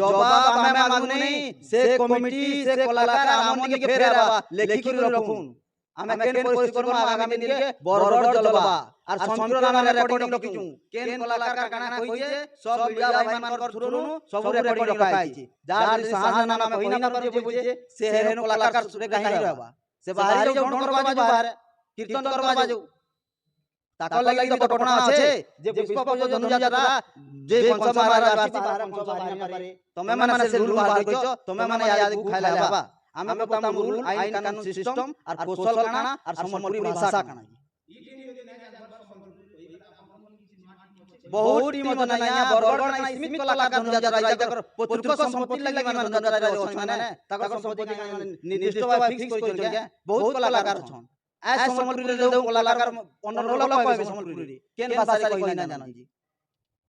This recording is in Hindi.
जवाब हमें मांगू नहीं से कमिटी से कलाकार आमन के फेर आबा लेखि कर रखुन हमें केन परिस्थिति को आगामी दिन के बरगड़ जलबा और संपूर्ण हमें रिकॉर्डिंग रखिचू केन कलाकार गाना कहिजे सब मीडिया भाई मान कर थ्रू सब रिकॉर्डिंग रखाइछि जार शाहजहां नाम कहि ना पर जे बुझे से हेनो कलाकार सुरे गाही रहबा से बाहरी जो ढोंड करबा जो बाहर कीर्तन करबा जो ताकल लागि तो कटकणा আছে যে পুষ্পপদ ধনুযাত্রা যে পঞ্চমারা আসি তারা পঞ্চমারি না পারে তুমি মানে সে রুল বাহার কইছো তুমি মানে ইয়াদ কু খাইলা বাবা আমি বলতাম রুল আইন কানুন সিস্টেম আর কৌশল কানা আর সম্বলপুরি ভাষা কানা বহুত টিম আছে না বরগড় না সীমিত কলাকার ধনুযাত্রা যাकर পত্রিকা সম্পত্তি লাগি মানে ধনুযাত্রা আছে মানে তাকর সম্পত্তি নির্দিষ্ট ভাবে ফিক্স কইছো क्या बहुत कलाकार छन आज सम्बलपुरी रे कलाकार 15 लाख पाइबे सम्बलपुरी केन भाषा रे कहि ना जानो जी।